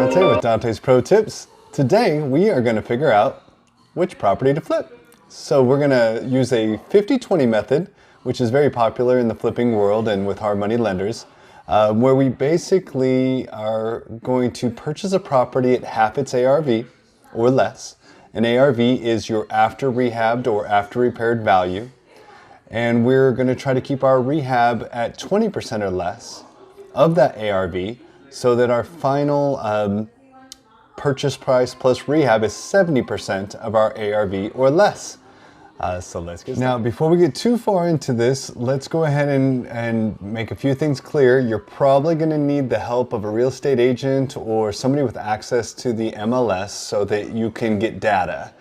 Dante with Dante's Pro Tips. Today we are going to figure out which property to flip. So we're going to use a 50-20 method, which is very popular in the flipping world and with hard money lenders, where we basically are going to purchase a property at half its ARV or less. An ARV is your after rehabbed or after repaired value. And we're going to try to keep our rehab at 20% or less of that ARV, so that our final purchase price plus rehab is 70% of our ARV or less. So let's get started. Now, before we get too far into this, let's go ahead and make a few things clear. You're probably going to need the help of a real estate agent or somebody with access to the MLS so that you can get data.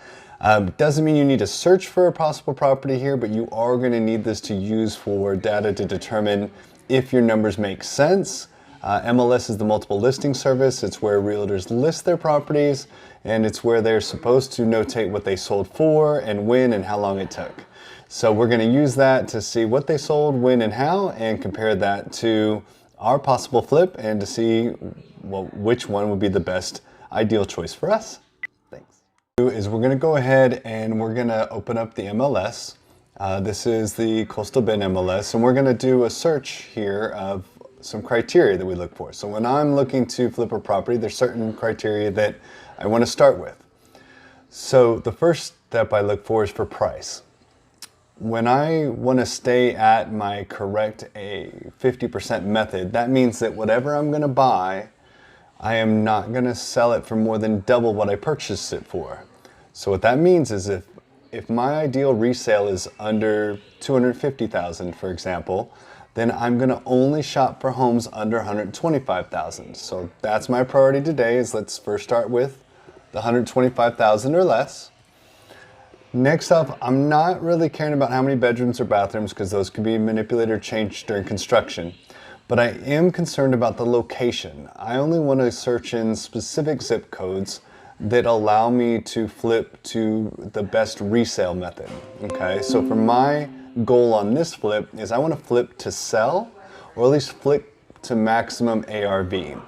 Doesn't mean you need to search for a possible property here, but you are going to need this to use for data to determine if your numbers make sense. MLS is the multiple listing service. It's where realtors list their properties, and it's where they're supposed to notate what they sold for and when and how long it took. So we're going to use that to see what they sold, when, and how, and compare that to our possible flip and to see, well, which one would be the best ideal choice for us. Thanks. Is we're going to go ahead and we're going to open up the MLS. This is the Coastal Bend MLS, and we're going to do a search here of some criteria that we look for. So when I'm looking to flip a property, there's certain criteria that I want to start with. So the first step I look for is for price. When I want to stay at my correct 50% method, that means that whatever I'm going to buy, I am not going to sell it for more than double what I purchased it for. So what that means is if my ideal resale is under $250,000, for example, then I'm going to only shop for homes under $125,000. So that's my priority today. Is let's first start with the $125,000 or less. Next up, I'm not really caring about how many bedrooms or bathrooms because those can be manipulated or changed during construction. But I am concerned about the location. I only want to search in specific zip codes that allow me to flip to the best resale method. Okay, so for my goal on this flip is I want to flip to sell, or at least flip to maximum ARV.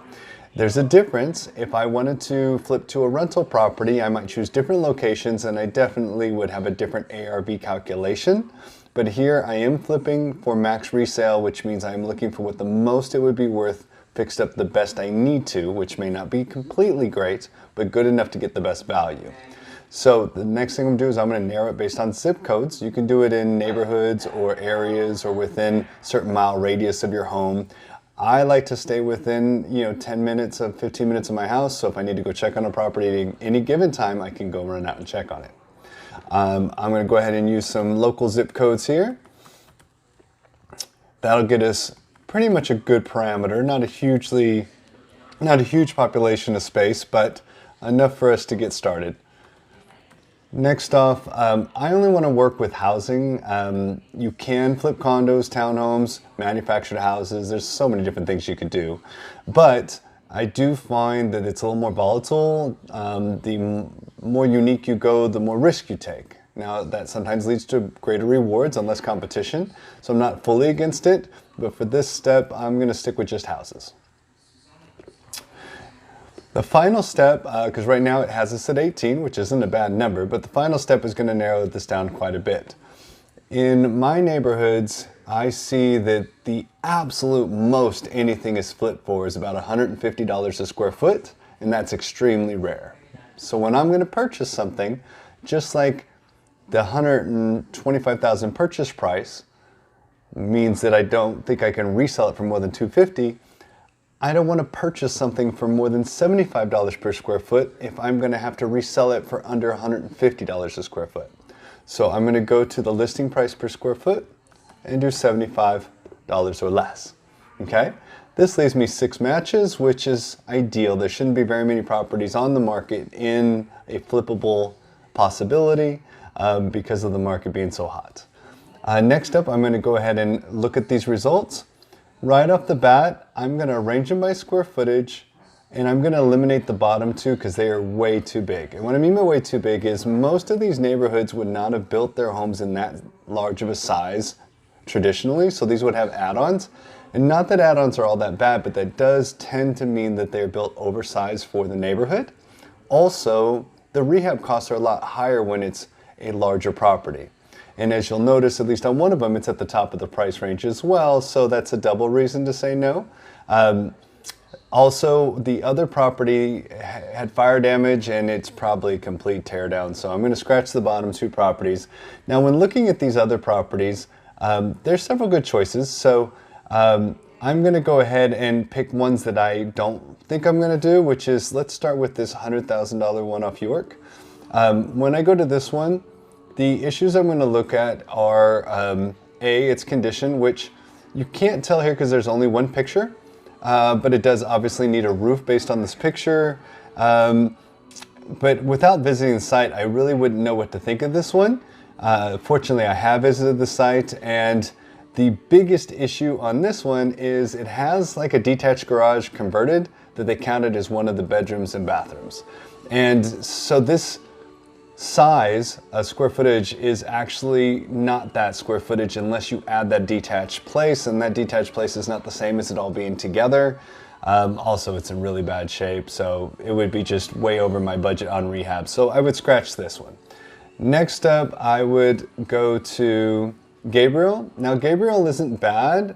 There's a difference. If I wanted to flip to a rental property, I might choose different locations and I definitely would have a different ARV calculation. But here I am flipping for max resale, which means I'm looking for what the most it would be worth fixed up the best I need to, which may not be completely great, but good enough to get the best value. So the next thing I'm going to do is I'm going to narrow it based on zip codes. You can do it in neighborhoods or areas or within certain mile radius of your home. I like to stay within 10 minutes of 15 minutes of my house, so if I need to go check on a property at any given time, I can go run out and check on it. I'm going to go ahead and use some local zip codes here. That'll get us pretty much a good parameter, not a huge population of space, but enough for us to get started. Next off, I only want to work with housing. You can flip condos, townhomes, manufactured houses. There's so many different things you could do. But I do find that it's a little more volatile. The more unique you go, the more risk you take. Now, that sometimes leads to greater rewards and less competition. So I'm not fully against it. But for this step, I'm going to stick with just houses. The final step, because right now it has us at 18, which isn't a bad number, but the final step is going to narrow this down quite a bit. In my neighborhoods, I see that the absolute most anything is flipped for is about $150 a square foot, and that's extremely rare. So when I'm going to purchase something, just like the $125,000 purchase price means that I don't think I can resell it for more than $250, I don't want to purchase something for more than $75 per square foot if I'm going to have to resell it for under $150 a square foot. So I'm going to go to the listing price per square foot and do $75 or less. Okay? This leaves me 6 matches, which is ideal. There shouldn't be very many properties on the market in a flippable possibility because of the market being so hot. Next up, I'm going to go ahead and look at these results. Right off the bat, I'm going to arrange them by square footage, and I'm going to eliminate the bottom two because they are way too big. And what I mean by way too big is most of these neighborhoods would not have built their homes in that large of a size traditionally, so these would have add-ons. And not that add-ons are all that bad, but that does tend to mean that they're built oversized for the neighborhood. Also, the rehab costs are a lot higher when it's a larger property. And as you'll notice, at least on one of them, it's at the top of the price range as well, so that's a double reason to say no. Also, the other property had fire damage and it's probably a complete tear down, so I'm going to scratch the bottom two properties. Now, when looking at these other properties, there's several good choices, so I'm going to go ahead and pick ones that I don't think I'm going to do, which is, let's start with this $100,000 one off York. When I go to this one, the issues I'm going to look at are, its condition, which you can't tell here because there's only one picture. But it does obviously need a roof based on this picture. But without visiting the site, I really wouldn't know what to think of this one. Fortunately, I have visited the site, and the biggest issue on this one is it has like a detached garage converted that they counted as one of the bedrooms and bathrooms. And so this size, square footage, is actually not that square footage unless you add that detached place, and that detached place is not the same as it all being together. Also, it's in really bad shape, so it would be just way over my budget on rehab, so I would scratch this one. Next up, I would go to Gabriel. Now, Gabriel isn't bad,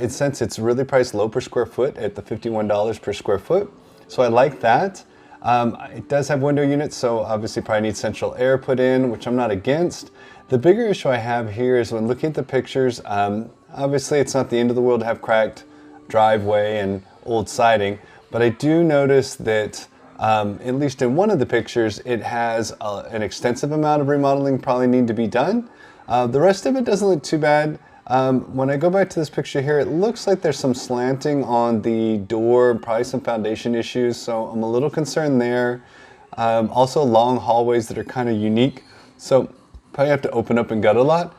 since it's really priced low per square foot at the $51 per square foot, so I like that. It does have window units, so obviously probably needs central air put in, which I'm not against. The bigger issue I have here is when looking at the pictures, obviously it's not the end of the world to have cracked driveway and old siding, but I do notice that at least in one of the pictures, it has an extensive amount of remodeling probably need to be done. The rest of it doesn't look too bad. When I go back to this picture here, it looks like there's some slanting on the door, probably some foundation issues, so I'm a little concerned there. Also long hallways that are kind of unique, so probably have to open up and gut a lot.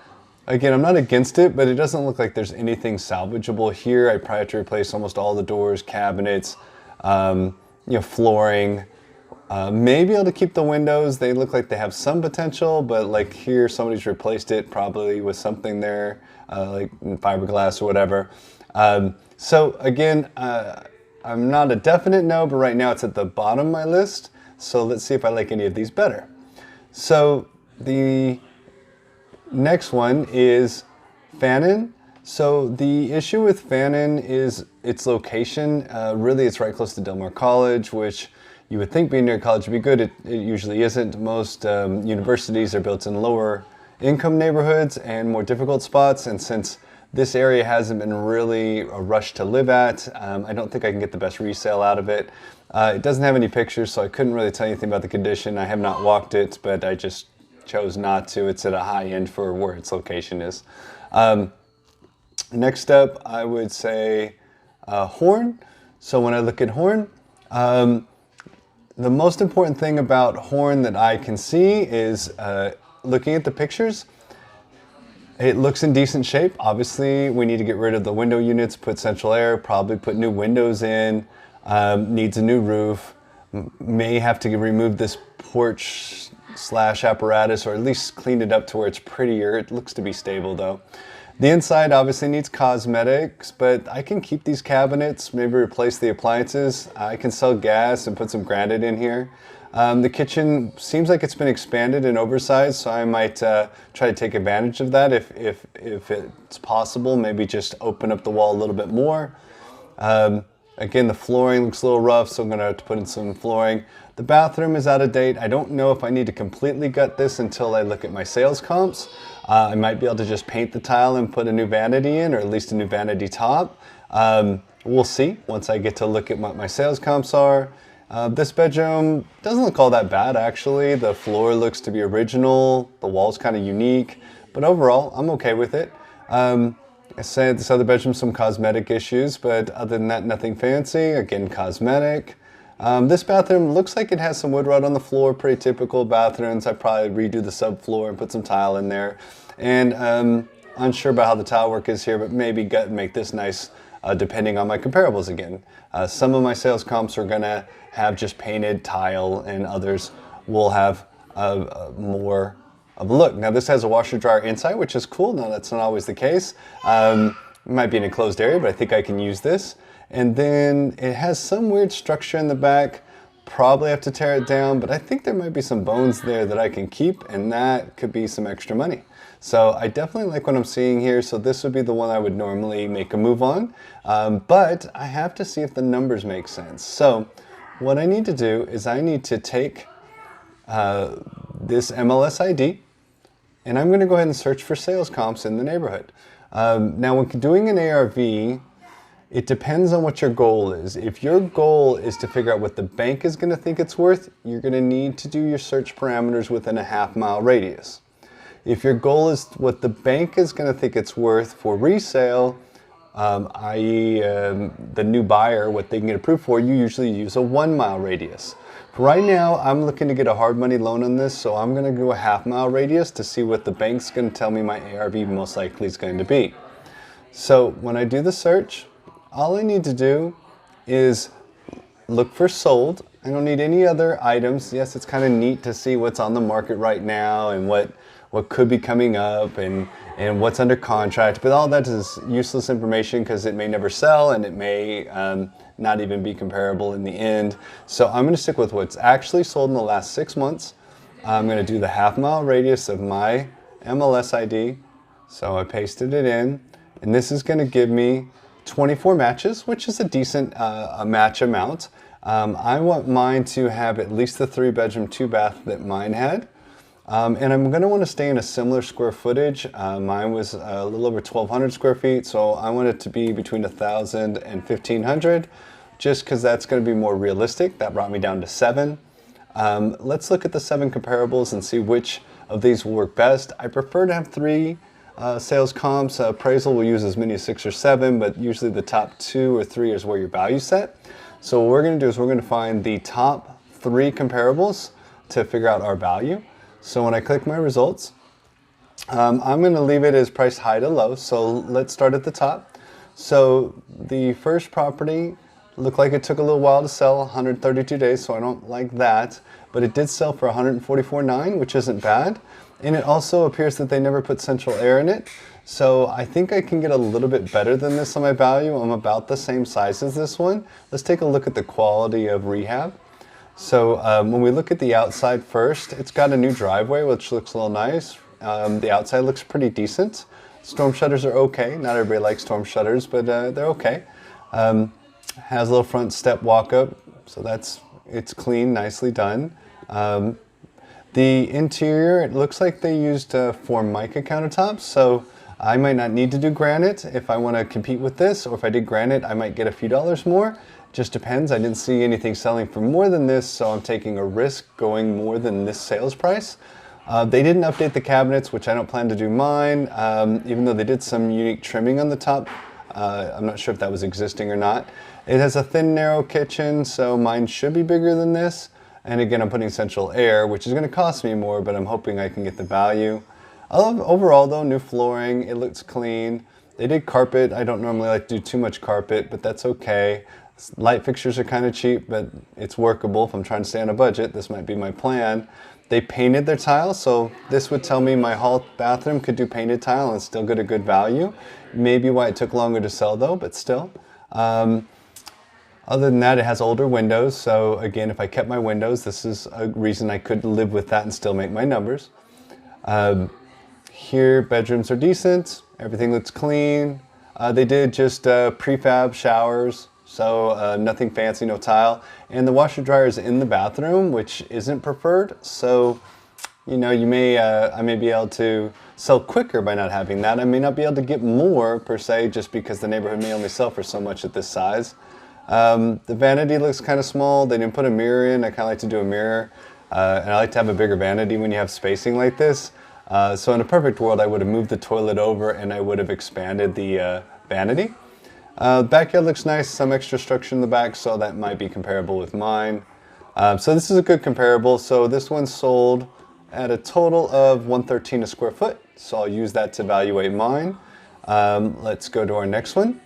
Again, I'm not against it, but it doesn't look like there's anything salvageable here. I probably have to replace almost all the doors, cabinets, flooring. Maybe able to keep the windows. They look like they have some potential, but like here, somebody's replaced it probably with something there, like fiberglass or whatever. So again, I'm not a definite no, but right now it's at the bottom of my list. So let's see if I like any of these better. So the next one is Fannin. So the issue with Fannin is its location. Really, it's right close to Del Mar College, which you would think being near college would be good. It usually isn't. Most universities are built in lower income neighborhoods and more difficult spots. And since this area hasn't been really a rush to live at, I don't think I can get the best resale out of it. It doesn't have any pictures, so I couldn't really tell you anything about the condition. I have not walked it, but I just chose not to. It's at a high end for where its location is. Next up, I would say Horn. So when I look at Horn, the most important thing about Horn that I can see is looking at the pictures. It looks in decent shape. Obviously, we need to get rid of the window units, put central air, probably put new windows in, needs a new roof, may have to remove this porch slash apparatus, or at least clean it up to where it's prettier. It looks to be stable though. The inside obviously needs cosmetics, but I can keep these cabinets, maybe replace the appliances. I can sell gas and put some granite in here. The kitchen seems like it's been expanded and oversized, so I might try to take advantage of that if it's possible. Maybe just open up the wall a little bit more. Again, the flooring looks a little rough, so I'm going to have to put in some flooring. The bathroom is out of date. I don't know if I need to completely gut this until I look at my sales comps. I might be able to just paint the tile and put a new vanity in, or at least a new vanity top. We'll see once I get to look at what my sales comps are. This bedroom doesn't look all that bad, actually. The floor looks to be original. The wall's kind of unique, but overall, I'm okay with it. I said this other bedroom, some cosmetic issues, but other than that, nothing fancy. Again, cosmetic. This bathroom looks like it has some wood rot on the floor, pretty typical bathrooms. I'd probably redo the subfloor and put some tile in there. And unsure about how the tile work is here, but maybe gut and make this nice, depending on my comparables again. Some of my sales comps are gonna have just painted tile, and others will have more of a look. Now this has a washer dryer inside, which is cool. Now that's not always the case. It might be an enclosed area, but I think I can use this. And then it has some weird structure in the back. Probably have to tear it down, but I think there might be some bones there that I can keep, and that could be some extra money. So I definitely like what I'm seeing here. So this would be the one I would normally make a move on, but I have to see if the numbers make sense. So what I need to do is I need to take this MLS ID, and I'm going to go ahead and search for sales comps in the neighborhood. Now when doing an ARV, it depends on what your goal is. If your goal is to figure out what the bank is going to think it's worth, you're going to need to do your search parameters within a half-mile radius. If your goal is what the bank is going to think it's worth for resale, i.e. the new buyer, what they can get approved for, you usually use a 1 mile radius. Right now, I'm looking to get a hard money loan on this, so I'm going to go a half-mile radius to see what the bank's going to tell me my ARV most likely is going to be. So when I do the search, all I need to do is look for sold. I don't need any other items. Yes, it's kind of neat to see what's on the market right now and what could be coming up and what's under contract, but all that is useless information because it may never sell and it may not even be comparable in the end. So I'm going to stick with what's actually sold in the last 6 months. I'm going to do the half-mile radius of my MLS ID. So I pasted it in, and this is going to give me 24 matches, which is a decent match amount. I want mine to have at least the 3-bedroom, 2-bath that mine had. And I'm going to want to stay in a similar square footage. Mine was a little over 1,200 square feet, so I want it to be between 1,000 and 1,500, just because that's going to be more realistic. That brought me down to 7. Let's look at the 7 comparables and see which of these will work best. I prefer to have 3 sales comps. Appraisal will use as many as 6 or 7, but usually the top 2 or 3 is where your value's set. So what we're going to do is we're going to find the top 3 comparables to figure out our value. So when I click my results, I'm going to leave it as price high to low. So let's start at the top. So the first property looked like it took a little while to sell, 132 days, so I don't like that. But it did sell for $144,900, which isn't bad. And it also appears that they never put central air in it. So I think I can get a little bit better than this on my value. I'm about the same size as this one. Let's take a look at the quality of rehab. So when we look at the outside first, it's got a new driveway, which looks a little nice. The outside looks pretty decent. Storm shutters are okay. Not everybody likes storm shutters, but they're okay. Has a little front step walk-up, so it's clean, nicely done. The interior, it looks like they used Formica countertops, so I might not need to do granite if I want to compete with this, or if I did granite, I might get a few dollars more. Just depends. I didn't see anything selling for more than this, so I'm taking a risk going more than this sales price. They didn't update the cabinets, which I don't plan to do mine, even though they did some unique trimming on the top. I'm not sure if that was existing or not. It has a thin, narrow kitchen, so mine should be bigger than this. And again, I'm putting central air, which is going to cost me more, but I'm hoping I can get the value. Overall, though, new flooring. It looks clean. They did carpet. I don't normally like to do too much carpet, but that's okay. Light fixtures are kind of cheap, but it's workable. If I'm trying to stay on a budget, this might be my plan. They painted their tile, so this would tell me my hall bathroom could do painted tile and still get a good value. Maybe why it took longer to sell, though, but still. Other than that, it has older windows, so again, if I kept my windows, this is a reason I could live with that and still make my numbers. Here, bedrooms are decent. Everything looks clean. They did just prefab showers. So nothing fancy, no tile. And the washer dryer is in the bathroom, which isn't preferred. So, you know, I may be able to sell quicker by not having that. I may not be able to get more per se, just because the neighborhood may only sell for so much at this size. The vanity looks kind of small. They didn't put a mirror in. I kind of like to do a mirror. And I like to have a bigger vanity when you have spacing like this. So in a perfect world, I would have moved the toilet over and I would have expanded the vanity. Backyard looks nice, some extra structure in the back, so that might be comparable with mine. So this is a good comparable. So this one sold at a total of $113 a square foot. So I'll use that to evaluate mine. Let's go to our next one.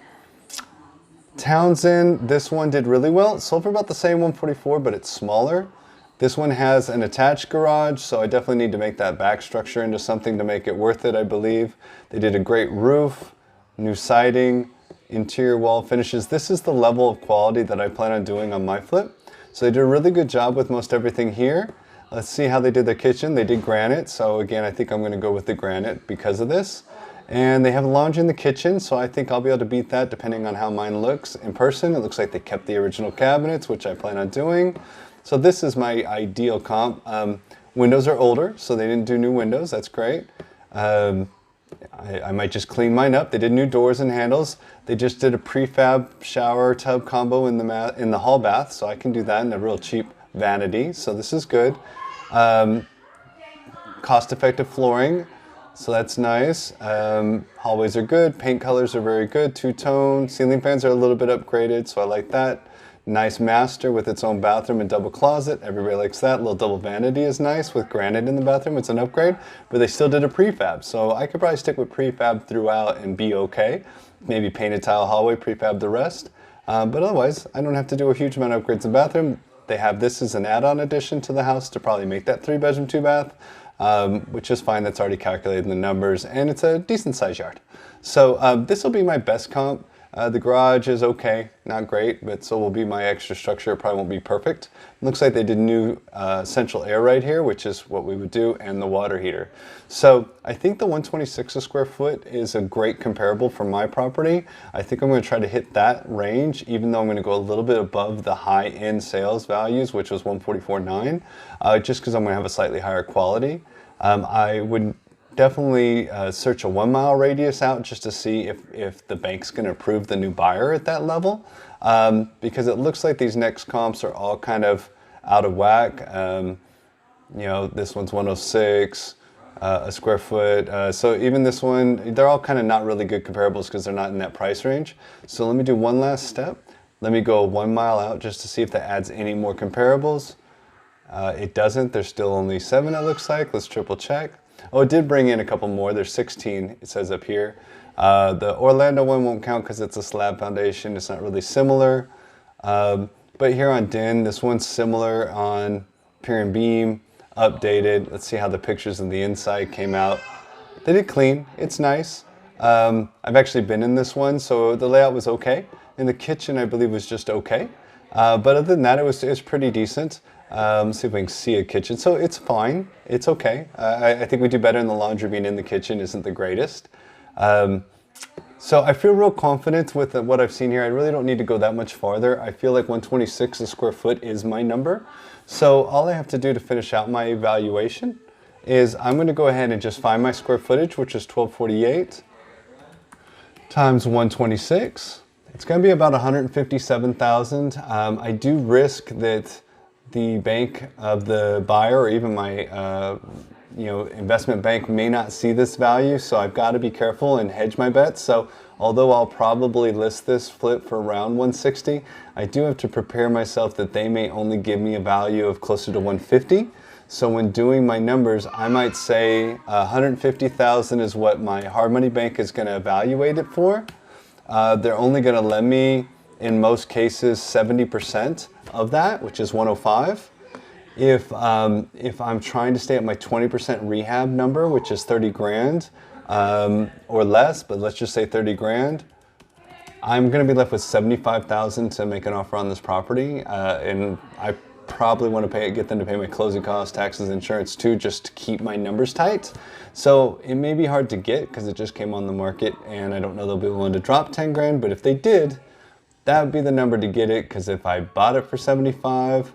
Townsend, this one did really well. It sold for about the same $144, but it's smaller. This one has an attached garage, so I definitely need to make that back structure into something to make it worth it, I believe. They did a great roof. new siding, interior wall finishes. This is the level of quality that I plan on doing on my flip. So they did a really good job with most everything here. Let's see how they did their kitchen. They did granite, so again, I think I'm gonna go with the granite because of this. And they have laundry in the kitchen, so I think I'll be able to beat that depending on how mine looks in person. It looks like they kept the original cabinets, which I plan on doing. So this is my ideal comp. Windows are older, so they didn't do new windows. That's great. I might just clean mine up. They did new doors and handles. They just did a prefab shower tub combo in the hall bath, so I can do that in a real cheap vanity. So this is good. Cost-effective flooring, so that's nice. Hallways are good. Paint colors are very good. Two-tone. Ceiling fans are a little bit upgraded, so I like that. Nice master with its own bathroom and double closet. Everybody likes that. Little double vanity is nice with granite in the bathroom. It's an upgrade, but they still did a prefab. So I could probably stick with prefab throughout and be okay. Maybe painted tile hallway, prefab the rest. But otherwise, I don't have to do a huge amount of upgrades in the bathroom. They have this as an add-on addition to the house to probably make that 3-bedroom, 2-bath, which is fine. That's already calculated in the numbers, and it's a decent size yard. So this will be my best comp. The garage is okay, not great, but so will be my extra structure. It probably won't be perfect. Looks like they did new central air right here, which is what we would do, and the water heater. So I think the 126 a square foot is a great comparable for my property. I think I'm going to try to hit that range, even though I'm going to go a little bit above the high-end sales values, which was 144.9, just because I'm going to have a slightly higher quality. I would definitely search a 1 mile radius out just to see if the bank's going to approve the new buyer at that level, because it looks like these next comps are all kind of out of whack. You know, this one's 106 a square foot, so even this one, they're all kind of not really good comparables because they're not in that price range. So let me do one last step. Let me go 1 mile out just to see if that adds any more comparables. It doesn't. There's still only 7, it looks like. Let's triple check. Oh, it did bring in a couple more. There's 16, it says up here. The Orlando one won't count because it's a slab foundation. It's not really similar. But here on Den, this one's similar on pier and beam, updated. Let's see how the pictures of the inside came out. They did clean. It's nice. I've actually been in this one, so the layout was okay. And the kitchen, I believe, was just okay. But other than that, it was pretty decent. See if we can see a kitchen. So it's fine. It's okay. I think we do better in the laundry. Being in the kitchen isn't the greatest. So I feel real confident with what I've seen here. I really don't need to go that much farther. I feel like 126 a square foot is my number. So all I have to do to finish out my evaluation is I'm going to go ahead and just find my square footage, which is 1248 times 126. It's going to be about 157,000. I do risk that the bank of the buyer or even my investment bank may not see this value, so I've got to be careful and hedge my bets. So although I'll probably list this flip for around 160, I do have to prepare myself that they may only give me a value of closer to 150. So when doing my numbers, I might say 150,000 is what my hard money bank is going to evaluate it for. They're only going to lend me, in most cases, 70% of that, which is 105. If I'm trying to stay at my 20% rehab number, which is 30 grand or less, but let's just say 30 grand, I'm going to be left with 75,000 to make an offer on this property, and I probably want to get them to pay my closing costs, taxes, insurance too, just to keep my numbers tight. So it may be hard to get because it just came on the market, and I don't know they'll be willing to drop 10 grand, but if they did, that would be the number to get it, because if I bought it for 75,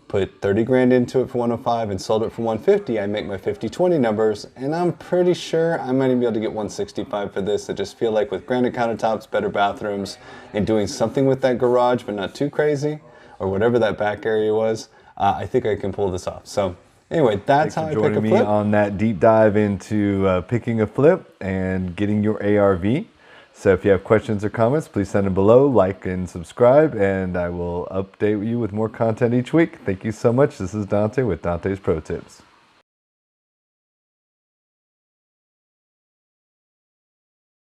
put 30 grand into it for 105 and sold it for 150, I make my 50-20 numbers, and I'm pretty sure I might even be able to get 165 for this. I just feel like with granite countertops, better bathrooms, and doing something with that garage, but not too crazy, or whatever that back area was, I think I can pull this off. So anyway, that's how I pick a flip. Thanks for joining me on that deep dive into picking a flip and getting your ARV. So if you have questions or comments, please send them below, like and subscribe, and I will update you with more content each week. Thank you so much. This is Dante with Dante's Pro Tips.